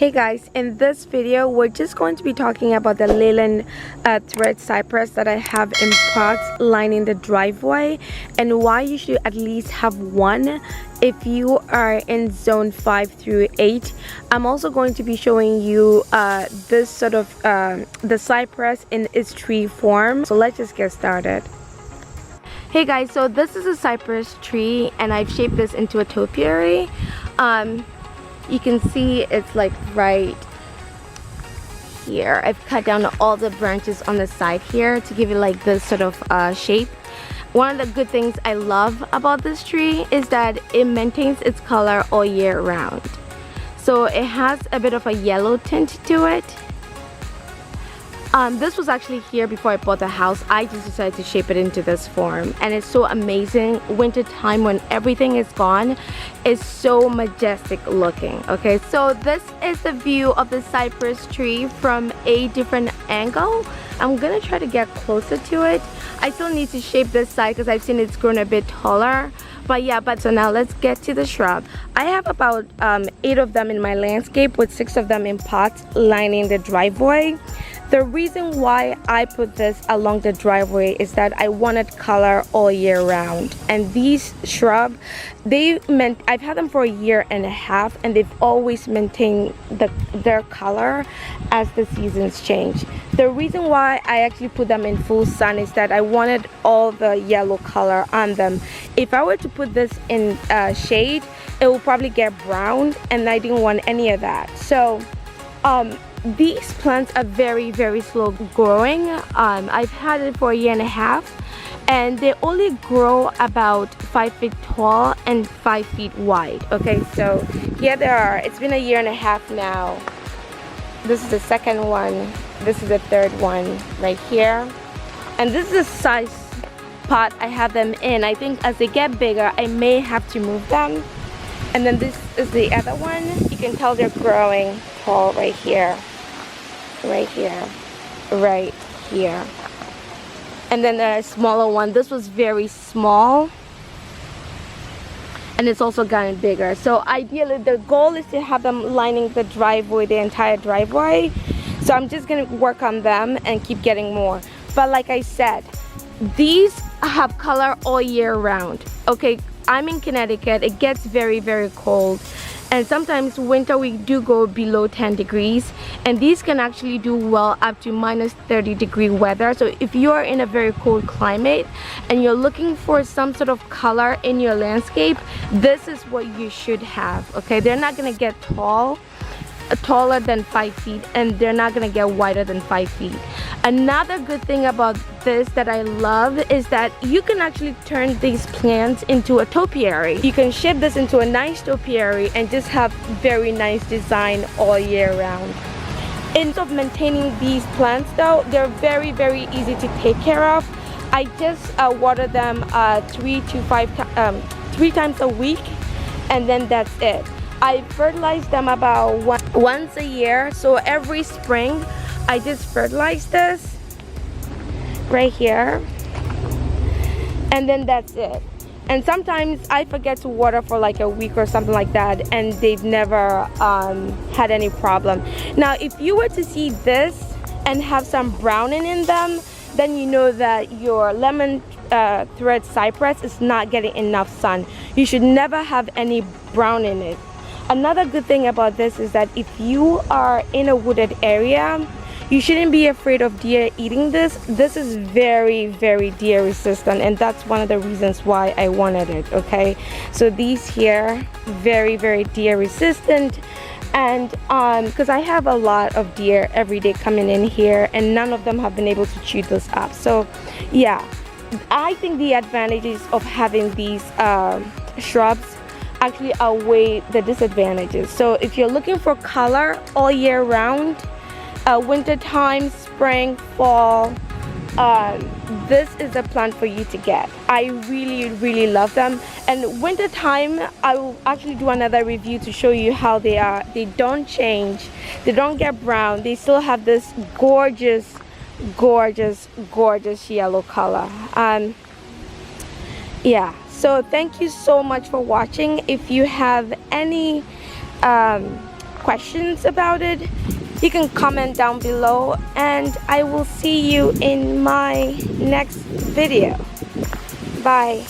Hey guys, in this video we're just going to be talking about the leyland thread cypress that I have in pots lining the driveway and why you should at least have one if you are in zone 5 through 8. I'm also going to be showing you this sort of the cypress in its tree form. So let's just get started. Hey guys, so this is a cypress tree and I've shaped this into a topiary. You can see it's like right here. I've cut down all the branches on the side here to give it like this sort of shape. One of the good things I love about this tree is that it maintains its color all year round. So it has a bit of a yellow tint to it. This was actually here before I bought the house. I just decided to shape it into this form and it's so amazing. Winter time when everything is gone is so majestic looking. Okay, so this is the view of the cypress tree from a different angle. I'm gonna try to get closer to it. I still need to shape this side because I've seen it's grown a bit taller. But yeah, so now let's get to the shrub. I have about 8 of them in my landscape with 6 of them in pots lining the driveway. The reason why I put this along the driveway is that I wanted color all year round. And these shrubs, I've had them for a year and a half and they've always maintained their color as the seasons change. The reason why I actually put them in full sun is that I wanted all the yellow color on them. If I were to put this in shade, it will probably get brown and I didn't want any of that. So these plants are very slow growing. I've had it for a year and a half and they only grow about 5 feet tall and 5 feet wide. Okay, so here they are. It's been a year and a half now. This is the second one. This is the third one right here. And this is the size pot I have them in. I think as they get bigger, I may have to move them. And then this is the other one. You can tell they're growing tall right here. Right here, right here. And then a smaller one. This was very small and it's also gotten bigger. So ideally the goal is to have them lining the driveway, the entire driveway. So I'm just gonna work on them and keep getting more. But like I said, these have color all year round. Okay, I'm in Connecticut. It gets very cold. And sometimes winter we do go below 10 degrees and these can actually do well up to minus 30-degree weather. So if you are in a very cold climate and you're looking for some sort of color in your landscape, this is what you should have. Okay, they're not gonna get taller than 5 feet and they're not gonna get wider than 5 feet. Another good thing about this that I love is that you can actually turn these plants into a topiary. You can shape this into a nice topiary and just have very nice design all year round. In terms of maintaining these plants though, they're very easy to take care of. I just water them 3 times a week and then that's it. I fertilize them about once a year. So every spring I just fertilize this right here and then that's it. And sometimes I forget to water for like a week or something like that and they've never had any problem. Now if you were to see this and have some browning in them, then you know that your lemon thread cypress is not getting enough sun. You should never have any brown in it. Another good thing about this is that if you are in a wooded area, you shouldn't be afraid of deer eating this. This is very deer resistant and that's one of the reasons why I wanted it. Okay, so these here very deer resistant and because I have a lot of deer every day coming in here and none of them have been able to chew this up. So yeah, I think the advantages of having these shrubs actually outweigh the disadvantages. So if you're looking for color all year round, winter time, spring, fall, this is a plant for you to get. I really love them. And winter time I will actually do another review to show you how they are. They don't change, they don't get brown, they still have this gorgeous yellow color. Yeah, so thank you so much for watching. If you have any questions about it, you can comment down below, and I will see you in my next video. Bye.